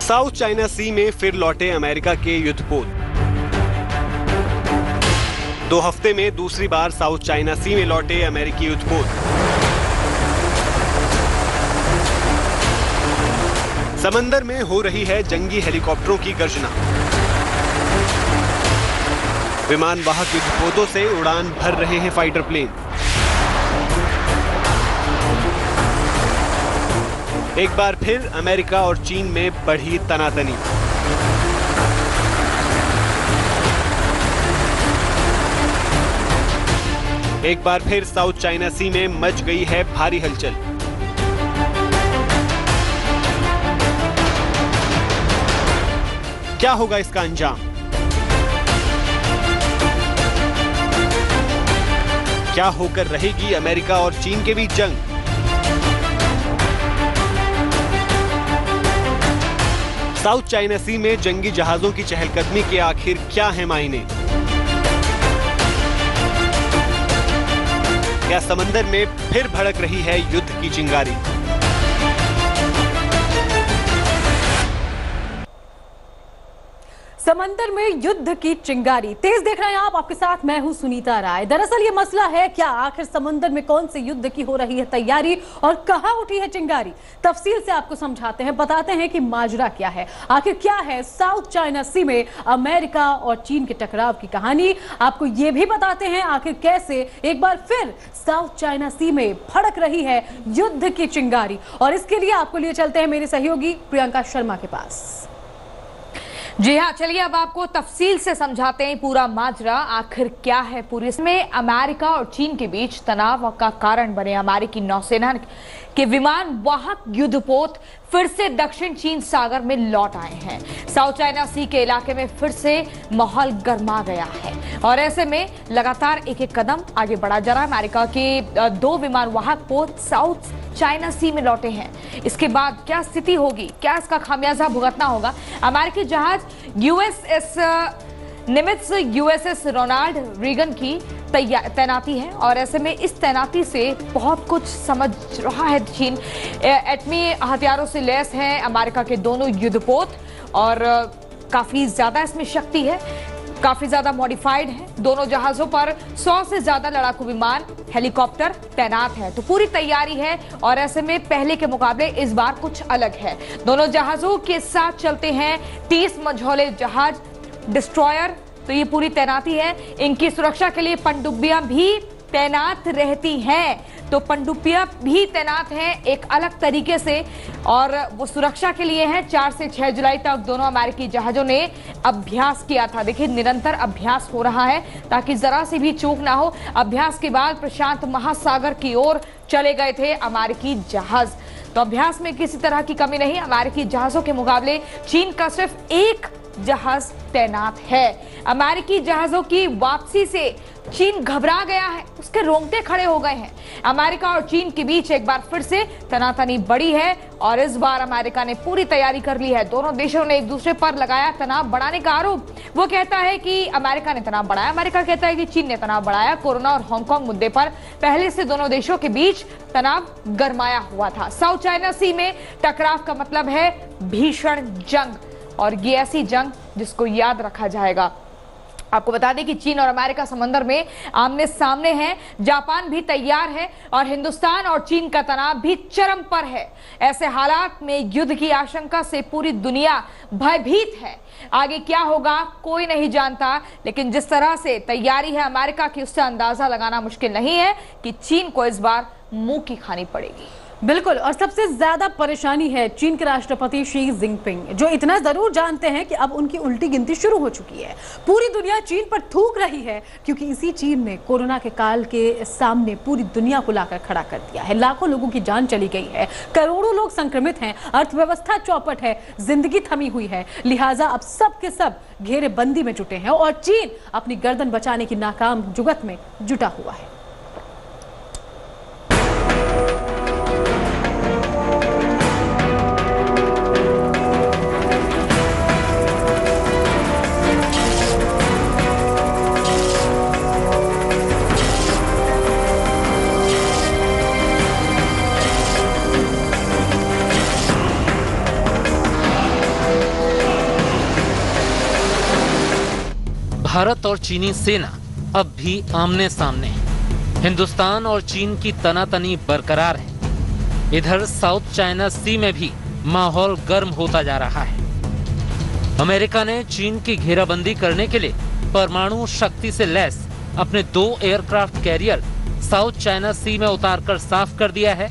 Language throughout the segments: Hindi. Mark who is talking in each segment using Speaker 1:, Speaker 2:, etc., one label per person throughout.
Speaker 1: साउथ चाइना सी में फिर लौटे अमेरिका के युद्धपोत। 2 हफ्ते में दूसरी बार साउथ चाइना सी में लौटे अमेरिकी युद्धपोत। समंदर में हो रही है जंगी हेलीकॉप्टरों की गर्जना। विमान वाहक युद्धपोतों से उड़ान भर रहे हैं फाइटर प्लेन। एक बार फिर अमेरिका और चीन में बढ़ी तनातनी। एक बार फिर साउथ चाइना सी में मच गई है भारी हलचल। क्या होगा इसका अंजाम? क्या होकर रहेगी अमेरिका और चीन के बीच जंग? साउथ चाइना सी में जंगी जहाजों की चहलकदमी के आखिर क्या है मायने? क्या समंदर में फिर भड़क रही है युद्ध की चिंगारी?
Speaker 2: समंदर में युद्ध की चिंगारी। तेज देख रहे हैं आप, आपके साथ मैं हूं सुनीता राय। दरअसल ये मसला है क्या, आखिर समंदर में कौन से युद्ध की हो रही है तैयारी और कहां उठी है चिंगारी? तफसील से आपको समझाते हैं, बताते हैं कि माजरा क्या है, आखिर क्या है साउथ चाइना सी में अमेरिका और चीन के टकराव की कहानी। आपको ये भी बताते हैं आखिर कैसे एक बार फिर साउथ चाइना सी में भड़क रही है युद्ध की चिंगारी। और इसके लिए आपको लिए चलते हैं मेरे सहयोगी प्रियंका शर्मा के पास।
Speaker 3: जी हाँ, चलिए अब आपको तफसील से समझाते हैं पूरा माजरा आखिर क्या है। पूरी इसमें अमेरिका और चीन के बीच तनाव का कारण बने अमेरिकी नौसेना के विमान वाहक युद्धपोत फिर से दक्षिण चीन सागर में लौट आए हैं। साउथ चाइना सी के इलाके में फिर से माहौल गर्मा गया है और ऐसे में लगातार एक एक कदम आगे बढ़ा जा रहा है। अमेरिका के 2 विमान वाहक पोत साउथ चाइना सी में लौटे हैं। इसके बाद क्या स्थिति होगी, क्या इसका खामियाजा भुगतना होगा? अमेरिकी जहाज USS Nimitz USS Ronald Reagan की तैनाती है और ऐसे में इस तैनाती से बहुत कुछ समझ रहा है चीन। एटमी हथियारों से लैस हैं अमेरिका के दोनों युद्धपोत और काफी ज्यादा इसमें शक्ति है, काफी ज्यादा मॉडिफाइड है। दोनों जहाजों पर 100 से ज्यादा लड़ाकू विमान, हेलीकॉप्टर तैनात है, तो पूरी तैयारी है और ऐसे में पहले के मुकाबले इस बार कुछ अलग है। दोनों जहाजों के साथ चलते हैं 30 मझौले जहाज, डिस्ट्रॉयर, तो ये पूरी तैनाती है। इनकी सुरक्षा के लिए पनडुब्बियां भी तैनात रहती हैं, तो पनडुब्बियां भी तैनात हैं एक अलग तरीके से और वो सुरक्षा के लिए हैं। 4 से 6 जुलाई तक दोनों अमेरिकी जहाजों ने अभ्यास किया था। देखिए निरंतर अभ्यास हो रहा है ताकि जरा सी भी चूक ना हो। अभ्यास के बाद प्रशांत महासागर की ओर चले गए थे अमेरिकी जहाज, तो अभ्यास में किसी तरह की कमी नहीं। अमेरिकी जहाजों के मुकाबले चीन का सिर्फ एक जहाज तैनात है। अमेरिकी जहाजों की वापसी से चीन घबरा गया है, उसके रोंगटे खड़े हो गए हैं। अमेरिका और चीन के बीच एक बार फिर से तनातनी बढ़ी है और इस बार अमेरिका ने पूरी तैयारी कर ली है। दोनों देशों ने एक दूसरे पर लगाया तनाव बढ़ाने का आरोप। वो कहता है कि अमेरिका ने तनाव बढ़ाया, अमेरिका कहता है कि चीन ने तनाव बढ़ाया। कोरोना और हांगकांग मुद्दे पर पहले से दोनों देशों के बीच तनाव गरमाया हुआ था। साउथ चाइना सी में टकराव का मतलब है भीषण जंग और ये ऐसी जंग जिसको याद रखा जाएगा। आपको बता दें कि चीन और अमेरिका समंदर में आमने सामने हैं, जापान भी तैयार है और हिंदुस्तान और चीन का तनाव भी चरम पर है। ऐसे हालात में युद्ध की आशंका से पूरी दुनिया भयभीत है। आगे क्या होगा कोई नहीं जानता, लेकिन जिस तरह से तैयारी है अमेरिका की उससे अंदाजा लगाना मुश्किल नहीं है कि चीन को इस बार मुंह की खानी पड़ेगी।
Speaker 2: बिल्कुल, और सबसे ज्यादा परेशानी है चीन के राष्ट्रपति शी जिनपिंग, जो इतना जरूर जानते हैं कि अब उनकी उल्टी गिनती शुरू हो चुकी है। पूरी दुनिया चीन पर थूक रही है क्योंकि इसी चीन ने कोरोना के काल के सामने पूरी दुनिया को लाकर खड़ा कर दिया है। लाखों लोगों की जान चली गई है, करोड़ों लोग संक्रमित हैं, अर्थव्यवस्था चौपट है, जिंदगी थमी हुई है। लिहाजा अब सब के सब घेरेबंदी में जुटे हैं और चीन अपनी गर्दन बचाने की नाकाम जुगत में जुटा हुआ है।
Speaker 4: भारत और चीनी सेना अब भी आमने सामने है। हिंदुस्तान और चीन की तनातनी बरकरार है। इधर साउथ चाइना सी में भी माहौल गर्म होता जा रहा है। अमेरिका ने चीन की घेराबंदी करने के लिए परमाणु शक्ति से लैस अपने 2 एयरक्राफ्ट कैरियर साउथ चाइना सी में उतारकर साफ कर दिया है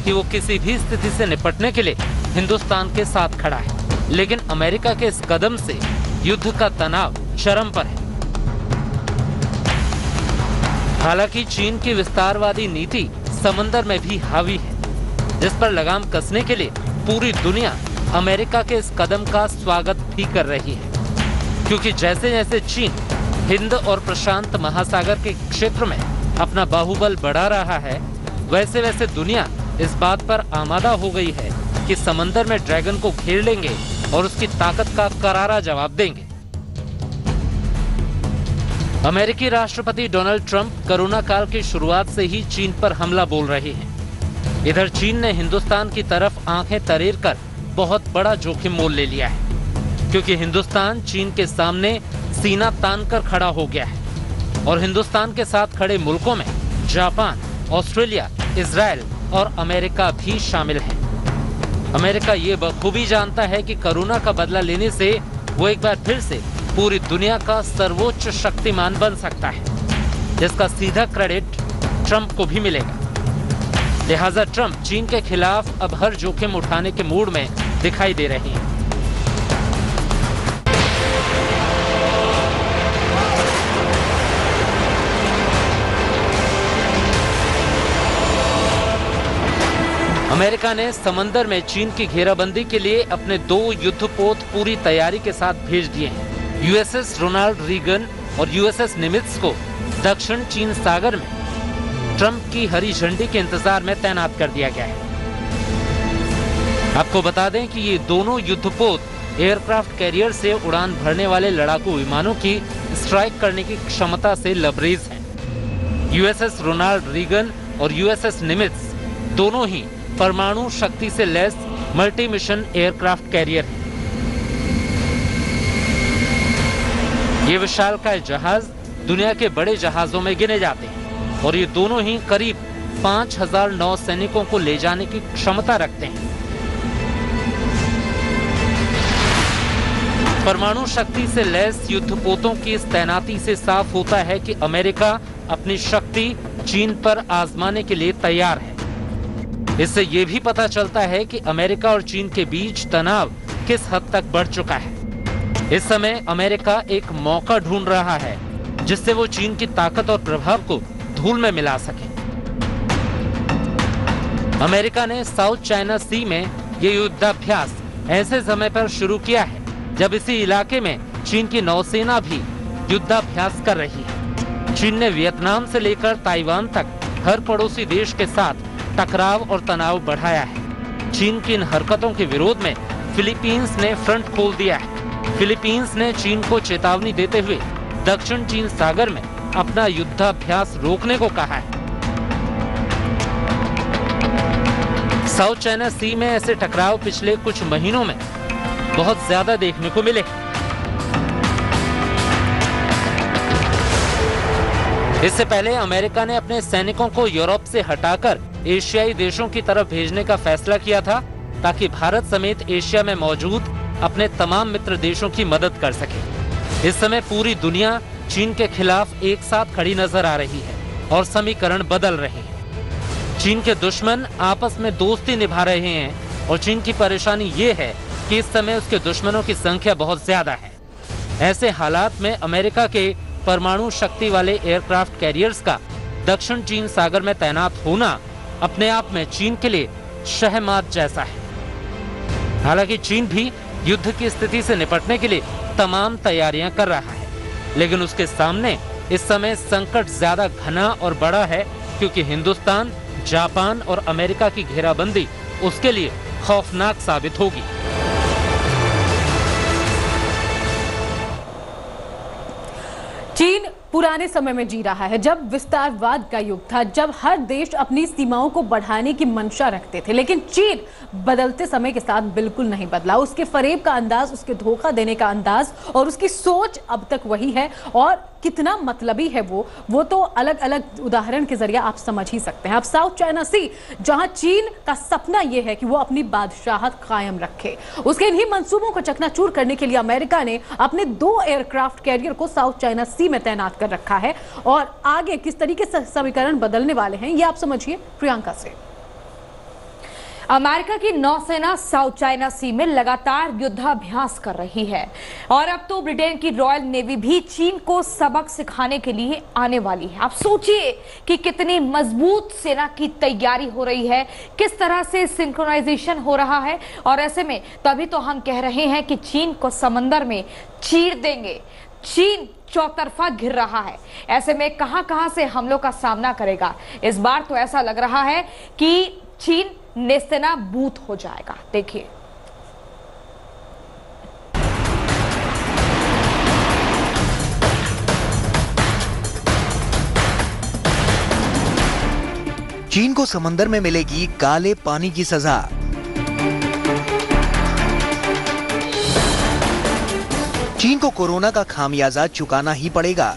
Speaker 4: कि वो किसी भी स्थिति से निपटने के लिए हिंदुस्तान के साथ खड़ा है। लेकिन अमेरिका के इस कदम से युद्ध का तनाव चरम पर है। हालांकि चीन की विस्तारवादी नीति समंदर में भी हावी है, जिस पर लगाम कसने के लिए पूरी दुनिया अमेरिका के इस कदम का स्वागत भी कर रही है। क्योंकि जैसे जैसे चीन हिंद और प्रशांत महासागर के क्षेत्र में अपना बाहुबल बढ़ा रहा है, वैसे वैसे दुनिया इस बात पर आमादा हो गई है कि समंदर में ड्रैगन को घेर लेंगे और उसकी ताकत का करारा जवाब देंगे। अमेरिकी राष्ट्रपति डोनाल्ड ट्रंप कोरोना काल की शुरुआत से ही चीन पर हमला बोल रहे हैं। इधर चीन ने हिंदुस्तान की तरफ आंखें तरेर कर बहुत बड़ा जोखिम मोल ले लिया है, क्योंकि हिंदुस्तान चीन के सामने सीना तान कर खड़ा हो गया है और हिंदुस्तान के साथ खड़े मुल्कों में जापान, ऑस्ट्रेलिया, इजराइल और अमेरिका भी शामिल है। अमेरिका ये बखूबी जानता है कि कोरोना का बदला लेने से वो एक बार फिर से पूरी दुनिया का सर्वोच्च शक्तिमान बन सकता है, जिसका सीधा क्रेडिट ट्रंप को भी मिलेगा। लिहाजा ट्रंप चीन के खिलाफ अब हर जोखिम उठाने के मूड में दिखाई दे रहे हैं। अमेरिका ने समंदर में चीन की घेराबंदी के लिए अपने 2 युद्धपोत पूरी तैयारी के साथ भेज दिए हैं। यूएसएस रोनाल्ड रीगन और यूएसएस निमित्ज को दक्षिण चीन सागर में ट्रंप की हरी झंडी के इंतजार में तैनात कर दिया गया है। आपको बता दें कि ये दोनों युद्धपोत एयरक्राफ्ट कैरियर से उड़ान भरने वाले लड़ाकू विमानों की स्ट्राइक करने की क्षमता से लबरेज हैं। यूएसएस रोनाल्ड रीगन और यूएसएस निमित्ज दोनों ही परमाणु शक्ति से lace multi mission aircraft carrier हैं। ये विशालकाय जहाज दुनिया के बड़े जहाजों में गिने जाते हैं और ये दोनों ही करीब 5000 नौसैनिकों को ले जाने की क्षमता रखते हैं। परमाणु शक्ति से लैस युद्धपोतों की इस तैनाती से साफ होता है कि अमेरिका अपनी शक्ति चीन पर आजमाने के लिए तैयार है। इससे ये भी पता चलता है कि अमेरिका और चीन के बीच तनाव किस हद तक बढ़ चुका है। इस समय अमेरिका एक मौका ढूंढ रहा है जिससे वो चीन की ताकत और प्रभाव को धूल में मिला सके। अमेरिका ने साउथ चाइना सी में ये युद्धाभ्यास ऐसे समय पर शुरू किया है जब इसी इलाके में चीन की नौसेना भी युद्धाभ्यास कर रही है। चीन ने वियतनाम से लेकर ताइवान तक हर पड़ोसी देश के साथ टकराव और तनाव बढ़ाया है। चीन की इन हरकतों के विरोध में फिलीपींस ने फ्रंट खोल दिया है। फिलीपींस ने चीन को चेतावनी देते हुए दक्षिण चीन सागर में अपना युद्धाभ्यास रोकने को कहा है। साउथ चाइना सी में ऐसे टकराव पिछले कुछ महीनों में बहुत ज्यादा देखने को मिले। इससे पहले अमेरिका ने अपने सैनिकों को यूरोप से हटाकर एशियाई देशों की तरफ भेजने का फैसला किया था ताकि भारत समेत एशिया में मौजूद अपने तमाम मित्र देशों की मदद कर सके। इस समय पूरी दुनिया चीन के खिलाफ एक साथ खड़ी नजर आ रही है और समीकरण बदल रहे हैं। चीन के दुश्मन आपस में दोस्ती निभा रहे हैं और चीन की परेशानी ये है कि इस समय उसके दुश्मनों की संख्या बहुत ज्यादा है। ऐसे हालात में अमेरिका के परमाणु शक्ति वाले एयरक्राफ्ट कैरियर्स का दक्षिण चीन सागर में तैनात होना अपने आप में चीन के लिए शहमात जैसा है। हालांकि चीन भी युद्ध की स्थिति से निपटने के लिए तमाम तैयारियां कर रहा है, लेकिन उसके सामने इस समय संकट ज्यादा घना और बड़ा है क्योंकि हिंदुस्तान, जापान और अमेरिका की घेराबंदी उसके लिए खौफनाक साबित होगी।
Speaker 2: चीन पुराने समय में जी रहा है, जब विस्तारवाद का युग था, जब हर देश अपनी सीमाओं को बढ़ाने की मंशा रखते थे। लेकिन चीन बदलते समय के साथ बिल्कुल नहीं बदला। उसके फरेब का अंदाज, उसके धोखा देने का अंदाज और उसकी सोच अब तक वही है। और कितना मतलबी है वो तो अलग अलग उदाहरण के जरिए आप समझ ही सकते हैं। अब साउथ चाइना सी, जहां चीन का सपना यह है कि वो अपनी बादशाहत कायम रखे, उसके इन्हीं मंसूबों को चकनाचूर करने के लिए अमेरिका ने अपने 2 एयरक्राफ्ट कैरियर को साउथ चाइना सी में तैनात कर रखा है। और आगे किस तरीके से समीकरण बदलने वाले हैं, ये आप समझिए प्रियंका से।
Speaker 3: अमेरिका की नौसेना साउथ चाइना सी में लगातार युद्धाभ्यास कर रही है और अब तो ब्रिटेन की रॉयल नेवी भी चीन को सबक सिखाने के लिए आने वाली है। आप सोचिए कि कितनी मजबूत सेना की तैयारी हो रही है, किस तरह से सिंक्रोनाइजेशन हो रहा है। और ऐसे में तभी तो हम कह रहे हैं कि चीन को समंदर में चीर देंगे। चीन चौतरफा घिर रहा है। ऐसे में कहां से हमलों का सामना करेगा। इस बार तो ऐसा लग रहा है कि चीन नेस्तनाबूद हो जाएगा। देखिए,
Speaker 5: चीन को समंदर में मिलेगी काले पानी की सजा। चीन को कोरोना का खामियाजा चुकाना ही पड़ेगा।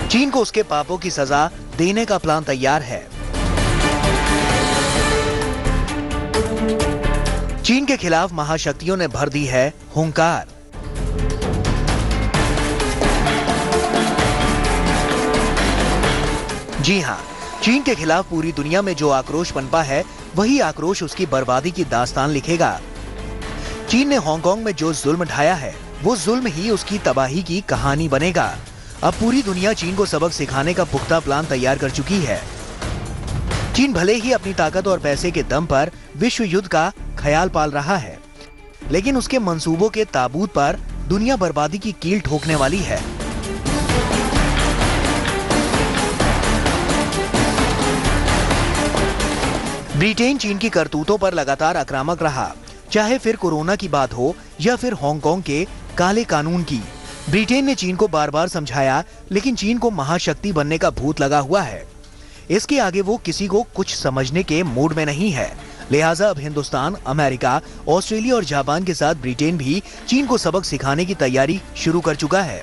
Speaker 5: चीन को उसके पापों की सजा देने का प्लान तैयार है। चीन के खिलाफ महाशक्तियों ने भर दी है हुंकार। जी हां, चीन के खिलाफ पूरी दुनिया में जो आक्रोश पनपा है, वही आक्रोश उसकी बर्बादी की दास्तान लिखेगा। चीन ने हांगकांग में जो जुल्म ढाया है, वो जुल्म ही उसकी तबाही की कहानी बनेगा। अब पूरी दुनिया चीन को सबक सिखाने का पुख्ता प्लान तैयार कर चुकी है। चीन भले ही अपनी ताकत और पैसे के दम पर विश्व युद्ध का ख्याल पाल रहा है, लेकिन उसके मंसूबों के ताबूत पर दुनिया बर्बादी की कील ठोकने वाली है। ब्रिटेन चीन की करतूतों पर लगातार आक्रामक रहा, चाहे फिर कोरोना की बात हो या फिर हांगकांग के काले कानून की। ब्रिटेन ने चीन को बार बार समझाया, लेकिन चीन को महाशक्ति बनने का भूत लगा हुआ है। इसके आगे वो किसी को कुछ समझने के मूड में नहीं है। लिहाजा अब हिंदुस्तान, अमेरिका, ऑस्ट्रेलिया और जापान के साथ ब्रिटेन भी चीन को सबक सिखाने की तैयारी शुरू कर चुका है।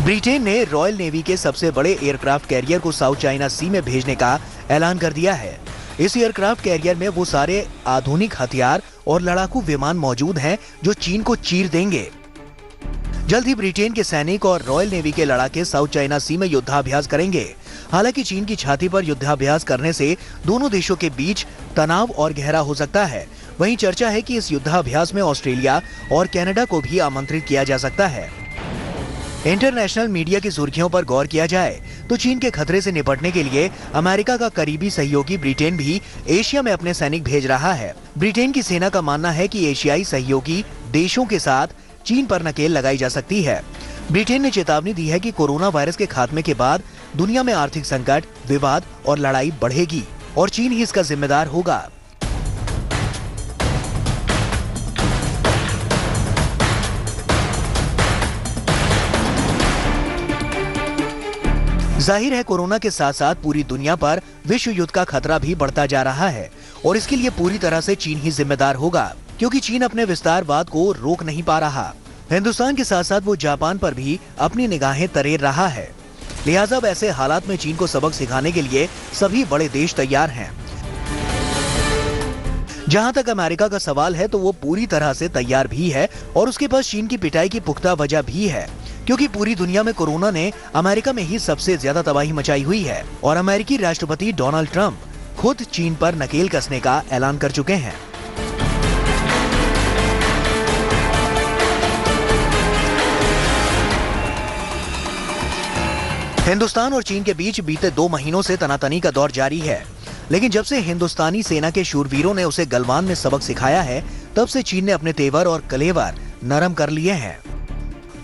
Speaker 5: ब्रिटेन ने रॉयल नेवी के सबसे बड़े एयरक्राफ्ट कैरियर को साउथ चाइना सी में भेजने का ऐलान कर दिया है। इस एयरक्राफ्ट कैरियर में वो सारे आधुनिक हथियार और लड़ाकू विमान मौजूद हैं जो चीन को चीर देंगे। जल्द ही ब्रिटेन के सैनिक और रॉयल नेवी के लड़ाके साउथ चाइना सी में युद्धाभ्यास करेंगे। हालांकि चीन की छाती पर युद्धाभ्यास करने से दोनों देशों के बीच तनाव और गहरा हो सकता है। वहीं चर्चा है कि इस युद्धाभ्यास में ऑस्ट्रेलिया और कनाडा को भी आमंत्रित किया जा सकता है। इंटरनेशनल मीडिया की सुर्खियों पर गौर किया जाए तो चीन के खतरे से निपटने के लिए अमेरिका का करीबी सहयोगी ब्रिटेन भी एशिया में अपने सैनिक भेज रहा है। ब्रिटेन की सेना का मानना है कि एशियाई सहयोगी देशों के साथ चीन पर नकेल लगाई जा सकती है। ब्रिटेन ने चेतावनी दी है कि कोरोना वायरस के खात्मे के बाद दुनिया में आर्थिक संकट, विवाद और लड़ाई बढ़ेगी और चीन ही इसका जिम्मेदार होगा। जाहिर है कोरोना के साथ साथ पूरी दुनिया पर विश्व युद्ध का खतरा भी बढ़ता जा रहा है और इसके लिए पूरी तरह से चीन ही जिम्मेदार होगा, क्योंकि चीन अपने विस्तारवाद को रोक नहीं पा रहा। हिंदुस्तान के साथ साथ वो जापान पर भी अपनी निगाहें तरेर रहा है। लिहाजा अब ऐसे हालात में चीन को सबक सिखाने के लिए सभी बड़े देश तैयार हैं। जहां तक अमेरिका का सवाल है तो वो पूरी तरह से तैयार भी है और उसके पास चीन की पिटाई की पुख्ता वजह भी है, क्योंकि पूरी दुनिया में कोरोना ने अमेरिका में ही सबसे ज्यादा तबाही मचाई हुई है और अमेरिकी राष्ट्रपति डोनाल्ड ट्रंप खुद चीन पर नकेल कसने का ऐलान कर चुके हैं। हिंदुस्तान और चीन के बीच बीते 2 महीनों से तनातनी का दौर जारी है, लेकिन जब से हिंदुस्तानी सेना के शूरवीरों ने उसे गलवान में सबक सिखाया है, तब से चीन ने अपने तेवर और कलेवर नरम कर लिए हैं।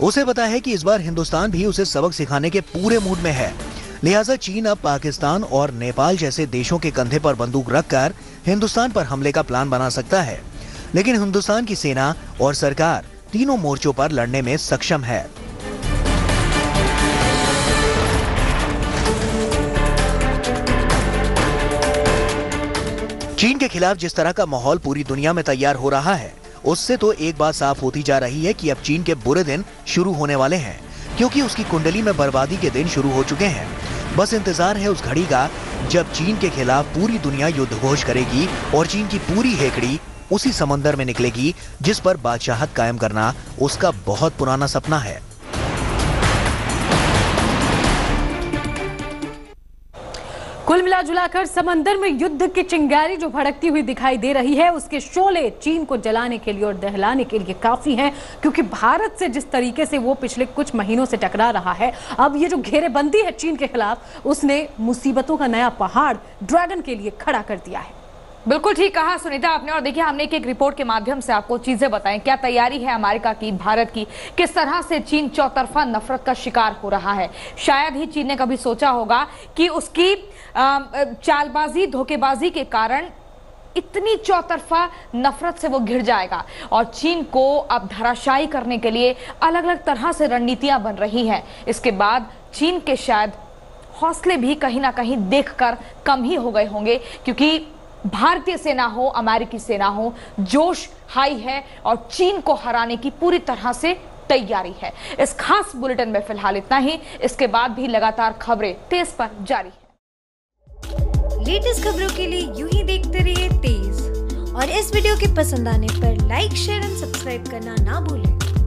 Speaker 5: उसे पता है कि इस बार हिंदुस्तान भी उसे सबक सिखाने के पूरे मूड में है। लिहाजा चीन अब पाकिस्तान और नेपाल जैसे देशों के कंधे पर बंदूक रखकर हिंदुस्तान पर हमले का प्लान बना सकता है, लेकिन हिंदुस्तान की सेना और सरकार तीनों मोर्चों पर लड़ने में सक्षम है। चीन के खिलाफ जिस तरह का माहौल पूरी दुनिया में तैयार हो रहा है, उससे तो एक बात साफ होती जा रही है कि अब चीन के बुरे दिन शुरू होने वाले हैं, क्योंकि उसकी कुंडली में बर्बादी के दिन शुरू हो चुके हैं। बस इंतजार है उस घड़ी का जब चीन के खिलाफ पूरी दुनिया युद्ध घोष करेगी और चीन की पूरी हेकड़ी उसी समंदर में निकलेगी जिस पर बादशाहत कायम करना उसका बहुत पुराना सपना है।
Speaker 2: कुल मिलाजुलाकर समंदर में युद्ध की चिंगारी जो भड़कती हुई दिखाई दे रही है, उसके शोले चीन को जलाने के लिए और दहलाने के लिए काफी हैं, क्योंकि भारत से जिस तरीके से वो पिछले कुछ महीनों से टकरा रहा है, अब ये जो घेरेबंदी है चीन के खिलाफ, उसने मुसीबतों का नया पहाड़ ड्रैगन के लिए खड़ा कर दिया है।
Speaker 3: बिल्कुल ठीक कहा सुनीता आपने। और देखिए, हमने एक रिपोर्ट के माध्यम से आपको चीजें बताएं, क्या तैयारी है अमेरिका की, भारत की, किस तरह से चीन चौतरफा नफरत का शिकार हो रहा है। शायद ही चीन ने कभी सोचा होगा कि उसकी चालबाजी, धोखेबाजी के कारण इतनी चौतरफा नफरत से वो घिर जाएगा और चीन को अब धराशायी करने के लिए अलग अलग तरह से रणनीतियां बन रही हैं। इसके बाद चीन के शायद हौसले भी कहीं ना कहीं देखकर कम ही हो गए होंगे, क्योंकि भारतीय सेना हो, अमेरिकी सेना हो, जोश हाई है और चीन को हराने की पूरी तरह से तैयारी है। इस खास बुलेटिन में फिलहाल इतना ही। इसके बाद भी लगातार खबरें तेज पर जारी है।
Speaker 6: लेटेस्ट खबरों के लिए यूं ही देखते रहिए तेज, और इस वीडियो के पसंद आने पर लाइक, शेयर एंड सब्सक्राइब करना ना भूलें।